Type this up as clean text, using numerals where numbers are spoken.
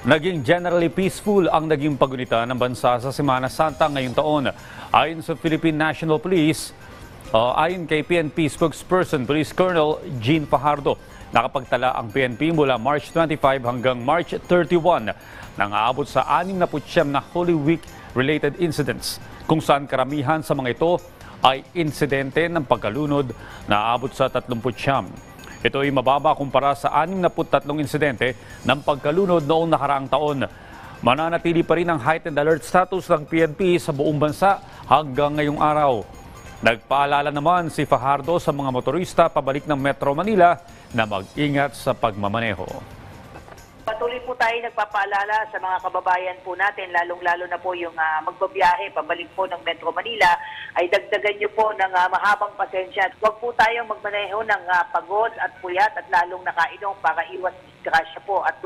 Naging generally peaceful ang naging pagunita ng bansa sa Semana Santa ngayong taon. Ayon sa Philippine National Police, ayon kay PNP spokesperson Police Colonel Jean Fajardo, nakapagtala ang PNP mula March 25 hanggang March 31 nang aabot sa 69 na Holy Week-related incidents, kung saan karamihan sa mga ito ay insidente ng pagkalunod na aabot sa 39. Ito ay mababa kumpara sa 63 insidente ng pagkalunod noong nakaraang taon. Mananatili pa rin ang heightened alert status ng PNP sa buong bansa hanggang ngayong araw. Nagpaalala naman si Fajardo sa mga motorista pabalik ng Metro Manila na mag-ingat sa pagmamaneho. Patuloy po tayo nagpapaalala sa mga kababayan po natin, lalong-lalo na po yung magbabiyahe pabalik po ng Metro Manila, ay dagdagan nyo po ng mahabang pasensya. Huwag po tayong magmaneho ng pagod at puyat at lalong nakainom para iwas disgrasya po. At